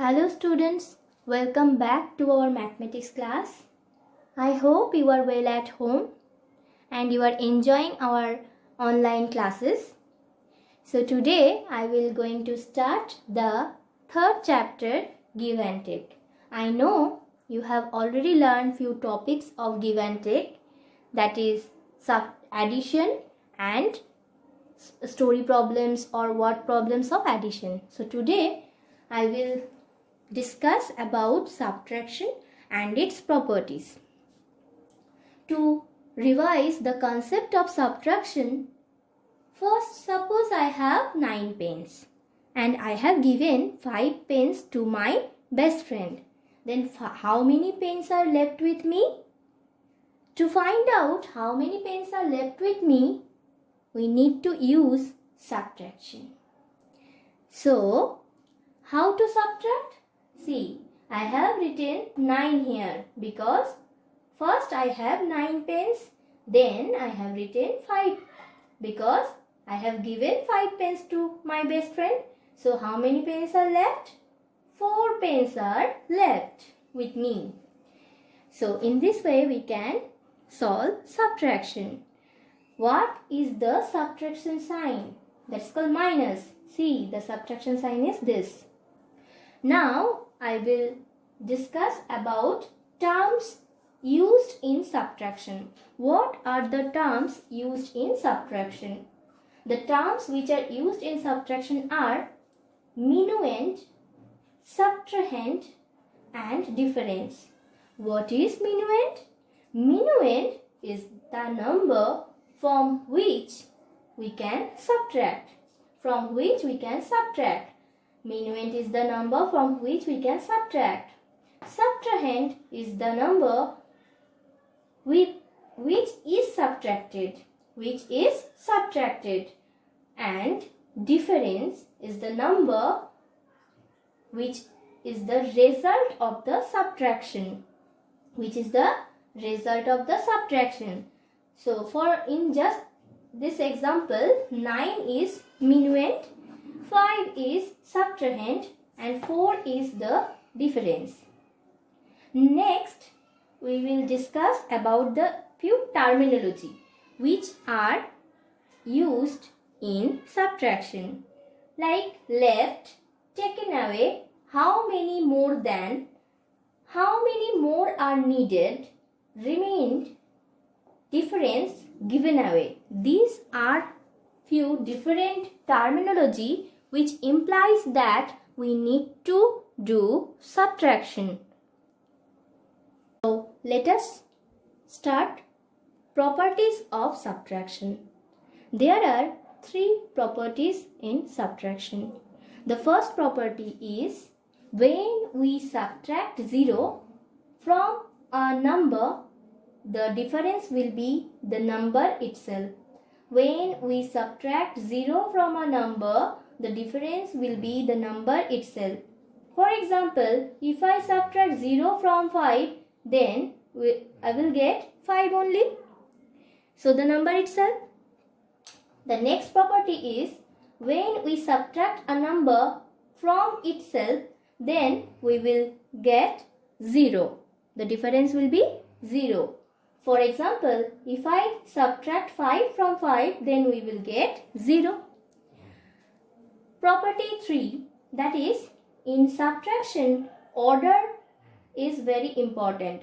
Hello students, welcome back to our mathematics class. I hope you are well at home and you are enjoying our online classes. So today I will going to start the third chapter, give and take. I know you have already learned few topics of give and take, that is addition and story problems or word problems of addition. So today I will discuss about subtraction and its properties. To revise the concept of subtraction, first suppose I have 9 pens and I have given 5 pens to my best friend. Then how many pens are left with me? To find out how many pens are left with me, we need to use subtraction. So, how to subtract? See, I have written 9 here because first I have 9 pens, then I have written 5 because I have given 5 pens to my best friend. So how many pens are left? 4 pens are left with me. So in this way we can solve subtraction. What is the subtraction sign? That's called minus. See, the subtraction sign is this. Now I will discuss about terms used in subtraction. What are the terms used in subtraction? The terms which are used in subtraction are minuend, subtrahend and difference. What is minuend? Minuend is the number from which we can subtract. Minuend is the number from which we can subtract. Subtrahend is the number which is subtracted. And difference is the number which is the result of the subtraction. So for in just this example, 9 is minuend, 5 is subtrahend and 4 is the difference. Next, we will discuss about the few terminology which are used in subtraction, like left, taken away, how many more than, how many more are needed, remained, difference, given away. These are few different terminology which implies that we need to do subtraction. So let us start properties of subtraction. There are 3 properties in subtraction. The first property is when we subtract 0 from a number, the difference will be the number itself. When we subtract 0 from a number, the difference will be the number itself. For example, if I subtract 0 from 5, then I will get 5 only. So the number itself. The next property is when we subtract a number from itself, then we will get 0. The difference will be 0. For example, if I subtract 5 from 5, then we will get 0. Property 3, that is, in subtraction, order is very important.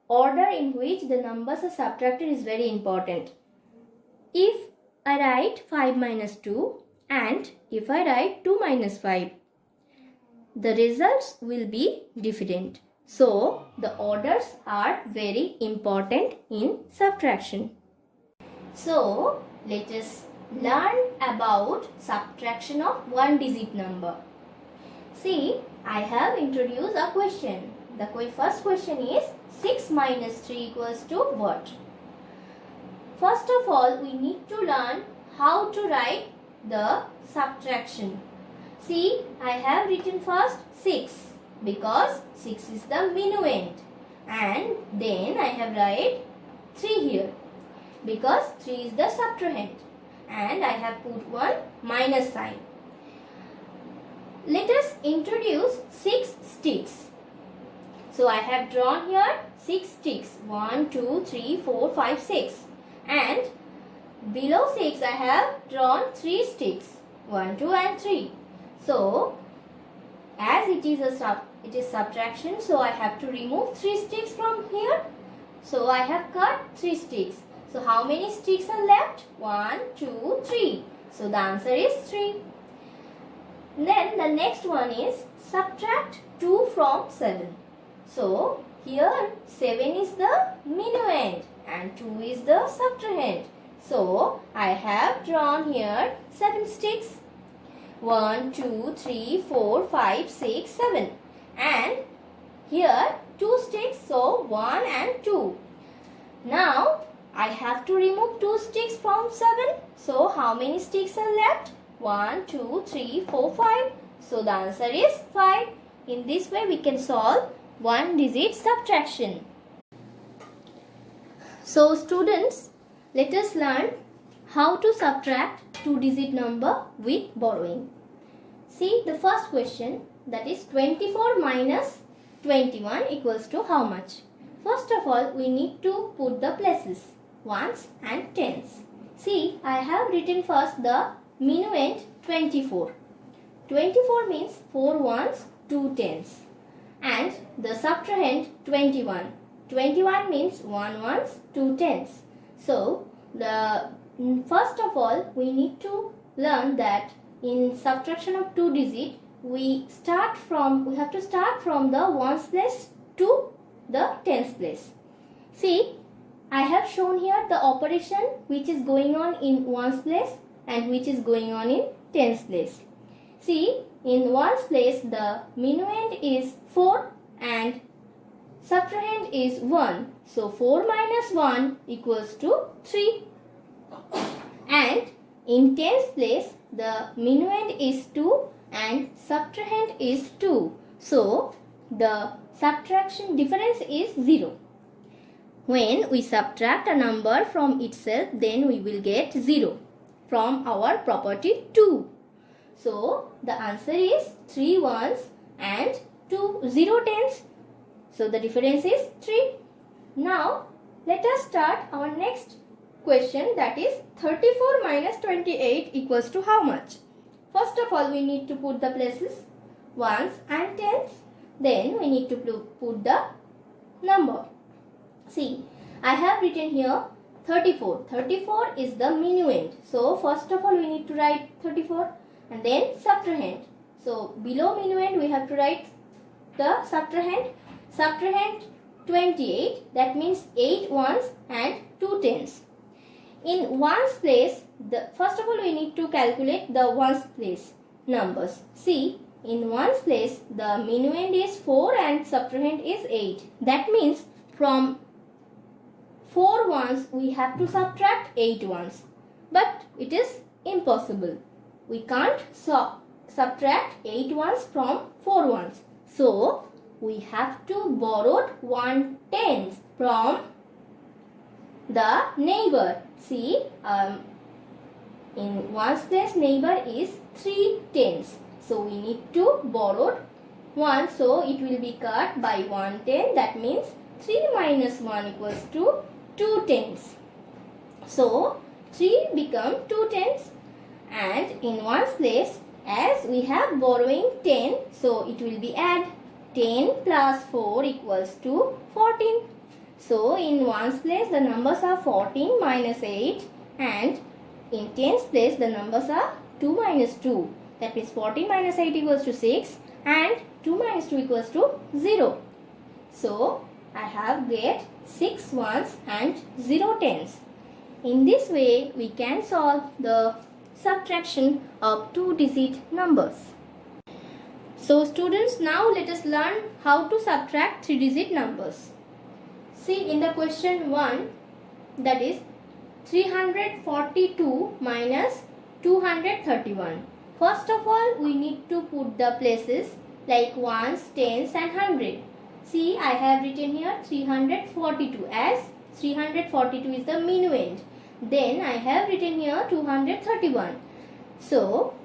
Order in which the numbers are subtracted is very important. If I write 5 minus 2 and if I write 2 minus 5, the results will be different. So, the orders are very important in subtraction. So, let us learn about subtraction of one digit number. See, I have introduced a question. The first question is 6 minus 3 equals to what? First of all, we need to learn how to write the subtraction. See, I have written first 6 because 6 is the minuend, and then I have write 3 here because 3 is the subtrahend, and I have put one minus sign. Let us introduce 6 So I have drawn here 6 sticks. 1, 2, 3, 4, 5, 6. And below 6 I have drawn 3 sticks. 1, 2 and 3. So as it is subtraction, so I have to remove 3 sticks from here. So I have cut 3 sticks. So how many sticks are left? 1, 2, 3. So the answer is 3. Then the next one is subtract 2 from 7. So here 7 is the minuend and 2 is the subtrahend. So I have drawn here 7 sticks. 1, 2, 3, 4, 5, 6, 7. And here 2 sticks, so 1 and 2. Now I have to remove 2 sticks from 7. So how many sticks are left? 1, 2, 3, 4, 5. So the answer is 5. In this way we can solve one digit subtraction. So students, let us learn how to subtract 2-digit number with borrowing. See the first question, that is 24 minus 21 equals to how much? First of all, we need to put the places, ones and tens. See, I have written first the minuend 24. 24 means 4 ones, 2 tens. And the subtrahend 21. 21 means 1 ones, 2 tens. So, first of all, we need to learn that in subtraction of 2 digit, we have to start from the ones place to the tens place. See, I have shown here the operation which is going on in ones place and which is going on in tens place. See, in ones place the minuend is 4 and subtrahend is 1. So 4 minus 1 equals to 3. And in tens place the minuend is 2 and subtrahend is 2. So the subtraction difference is 0. When we subtract a number from itself, then we will get 0 from our property 2. So the answer is 3 ones and 0 tens. So the difference is 3. Now let us start our next question, that is 34 minus 28 equals to how much? First of all, we need to put the places ones and tens. Then we need to put the number. See, I have written here 34. 34 is the minuend. So first of all, we need to write 34 and then subtrahend. So below minuend we have to write the subtrahend. Subtrahend 28, that means 8 ones and 2 tens. In ones place, first of all we need to calculate the ones place numbers. See, in ones place the minuend is 4 and subtrahend is 8. That means from 4 ones we have to subtract 8 ones. But it is impossible. We can't subtract 8 ones from 4 ones. So we have to borrow 1 tens from the neighbor. See, in ones place neighbor is 3 tens. So we need to borrow 1. So it will be cut by 1 ten. That means 3 minus 1 equals to 2 tens. So 3 become 2 tens. And in ones place, as we have borrowing 10, so it will be add 10 plus 4 equals to 14. So in ones place the numbers are 14 minus 8 and in tens place the numbers are 2 minus 2. That means 14 minus 8 equals to 6 and 2 minus 2 equals to 0. So I have get 6 ones and 0 tens. In this way we can solve the subtraction of 2-digit numbers. So students, now let us learn how to subtract 3-digit numbers. See in the question 1, that is 342 minus 231. First of all, we need to put the places like ones, tens and 100. See, I have written here 342 as 342 is the minuend. Then I have written here 231. So,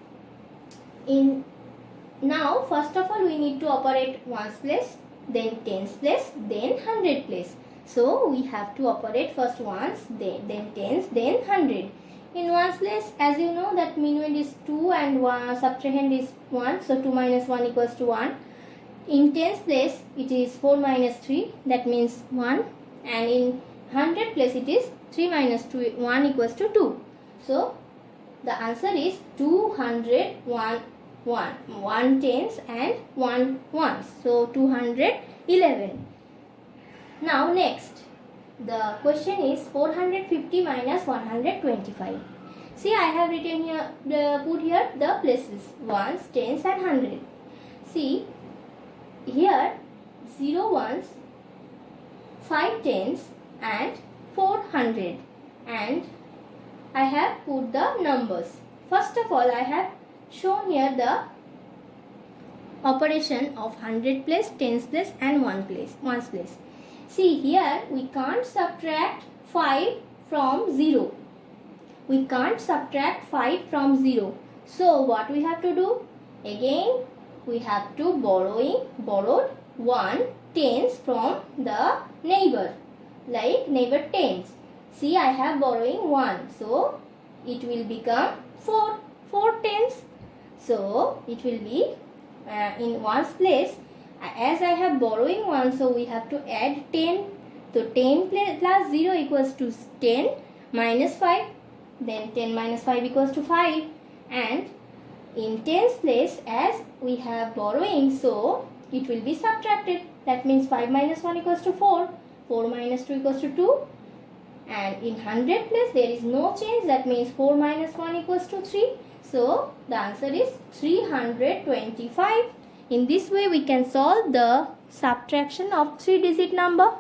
now first of all we need to operate ones place, then tens place, then hundred place. So we have to operate first ones, then tens, then 100. In ones place, as you know that minuend is 2 and subtrahend is 1. So 2 minus 1 equals to 1. In tens place, it is 4 minus 3, that means 1. And in 100 place, it is 3 minus 2, 1 equals to 2. So the answer is 201. 1 tens and 1 ones. So 211. Now next, the question is 450 minus 125. See, I have written here, put here the places, ones, tens and 100. See, here 0 ones, 5 tens and 400, and I have put the numbers. First of all, I have shown here the operation of 100 place, tens place and ones place. See, here we can't subtract 5 from 0. We can't subtract 5 from 0. So what we have to do? Again we have to borrow 1 tens from the neighbor, like neighbor tens. See, I have borrowing 1, so it will become 4 tens. So it will be in ones place, as I have borrowing 1, so we have to add 10. So 10 plus 0 equals to 10 minus 5. Then 10 minus 5 equals to 5. And in tens place, as we have borrowing, so it will be subtracted. That means 5 minus 1 equals to 4. 4 minus 2 equals to 2. And in 100 place, there is no change. That means 4 minus 1 equals to 3. So the answer is 325. In this way, we can solve the subtraction of 3-digit number.